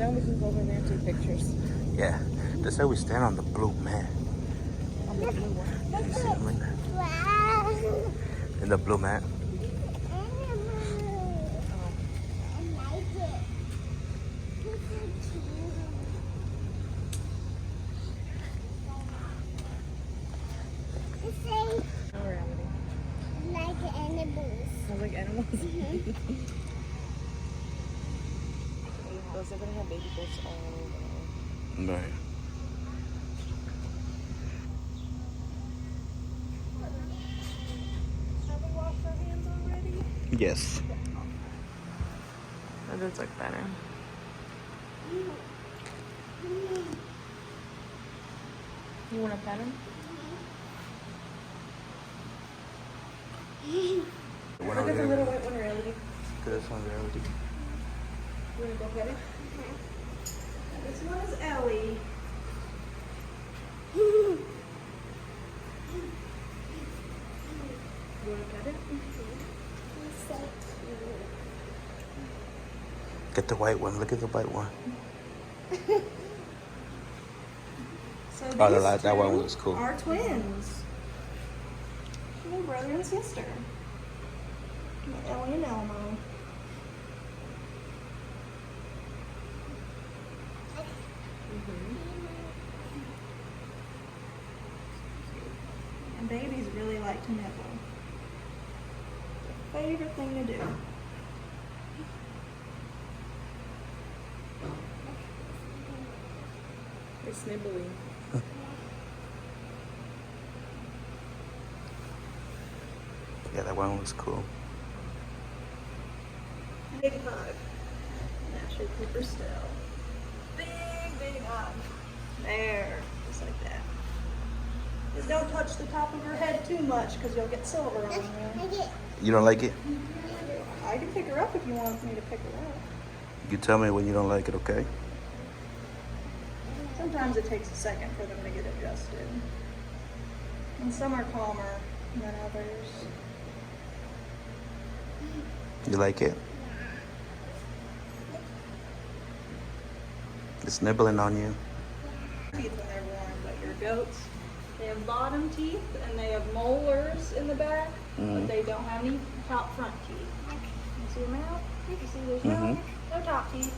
Then we can go over there and take pictures. Yeah. They say we stand on the blue mat. On the blue one. Yeah, you see them like that? In the blue mat. No reality. Like animals. Sounds like animals. Those are gonna have baby goats all over. Right. Have we washed our hands already? Yes. That does look better. You wanna pet him? Look Look at the little white one, reality. This one's reality. You wanna go pet it? This one is Ellie. You wanna pet it? Get the white one. Look at the white one. So Oh, these that one two looks cool. are twins. They're brother and sister. Ellie and Elmo. And babies really like to nibble. Their favorite thing to do. They're snibbling. Yeah, that one looks cool. Big hug. And that should keep her still. Big hug. There. Just like that. Just don't touch the top of her head too much because you'll get silver on you. You don't like it? I can pick her up if you want me to pick her up. You tell me when you don't like it, okay? Sometimes it takes a second for them to get adjusted. And some are calmer than others. You like it? It's nibbling on you. Teeth when they're born, but your goats, they have bottom teeth and they have molars in the back, but they don't have any top front teeth. You see them out? You see there's no top teeth,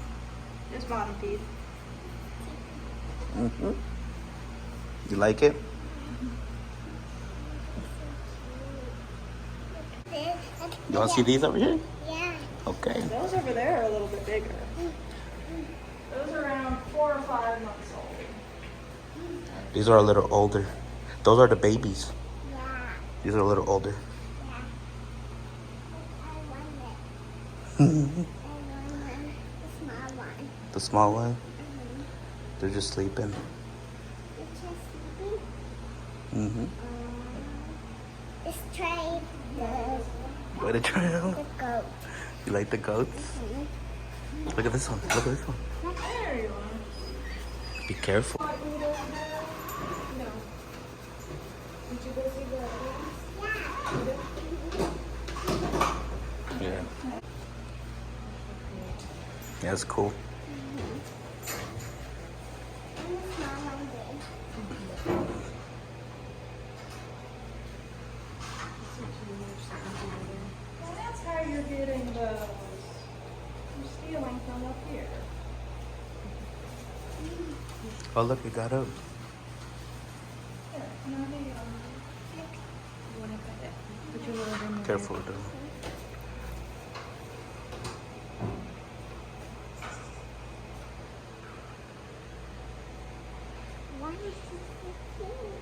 just bottom teeth. You like it? You want to see these over here? Yeah. Okay. Those over there are a little bit bigger. Those are around 4 or 5 months old. These are a little older. Those are the babies. Yeah. These are a little older. Yeah. I want it. The small one. The small one? They're just sleeping. It's just sleeping. Mm-hmm. It's trying the Way to try it out. goat. You like the goats? Look at this one. Look at this one. There you are. Be careful. No. Did you go see the Yeah. Yeah, that's cool. Well, that's how you're getting those. You're stealing from up here. Oh, look, it got up. Here, can I be, you want to pet it? Put your little ring Careful, though. Why is this so cute?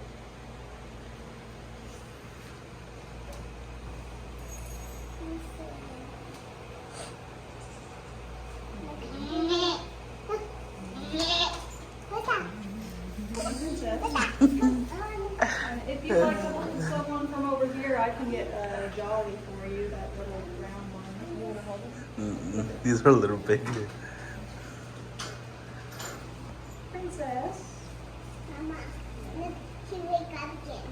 If you'd like to look at someone from over here, I can get a jolly for you, that little round one. You want to hold it? These are a little bigger. Princess. Mama, look, she wake up again.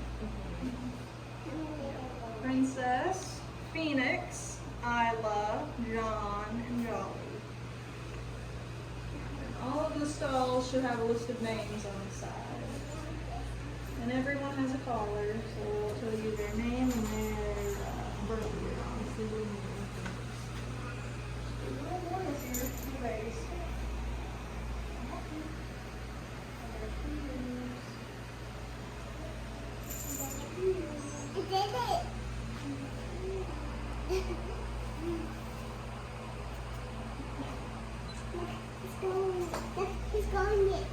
Princess, Phoenix, Isla, John, and Jolly. All of the stalls should have a list of names on the side. And everyone has a collar, so it'll tell you their name and their birth year. I did it. He's going it.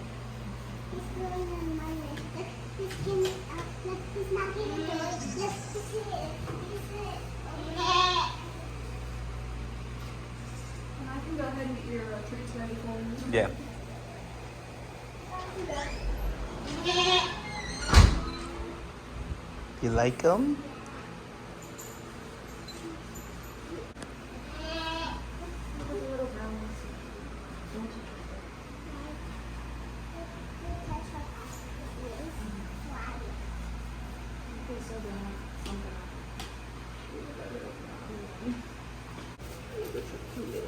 He's going on my way. He's getting up. He's not getting it. He's it. And I can go ahead and get your treats ready for you. Yeah. You like them?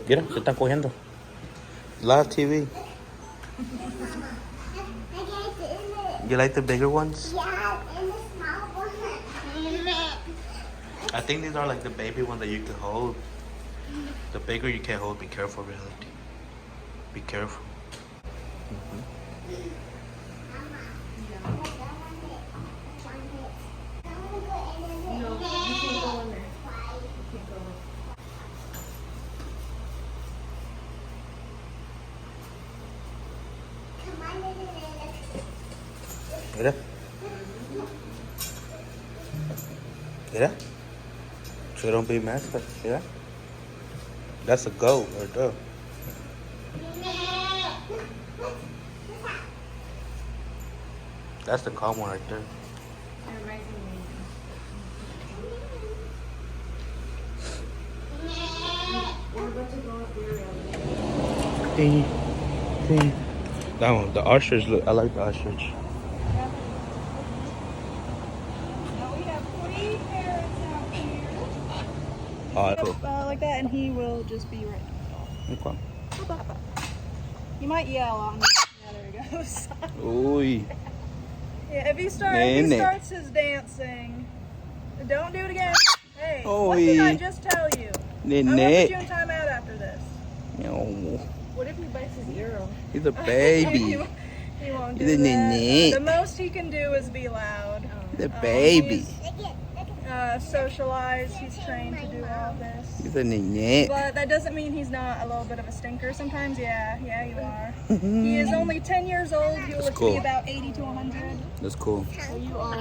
Mira, se están cogiendo. Live TV. You like the bigger ones? Yeah, and the small one. I think these are like the baby ones that you can hold. The bigger you can't hold. Be careful, really. Be careful. No, you can't go in there. You can't go in. Mira. Mira. So don't be messed up. Mira. That's a goat right there. That's the calm one right there. They're amazing. We're about to go up there. Ding. Ding. That one, the ostrich look. I like the ostrich. Now we have 3 parrots out here. Cool. Like that, and he will just be right in the middle. Okay. You might yell on me. Yeah, there he goes. Ooh. Yeah, if he starts his dancing, don't do it again. Hey, Oh, what did I just tell you? I'm gonna put you in timeout after this. No. What if he bites his ear off? He's a baby. He won't do He's a that. The nene. most he can do is be loud. He's a baby. Socialize. He's trained to do all this. He's a nene. But that doesn't mean he's not a little bit of a stinker. Sometimes, yeah, you are. He is only 10 years old. He will live to cool. be about 80 to 100. That's cool. So you are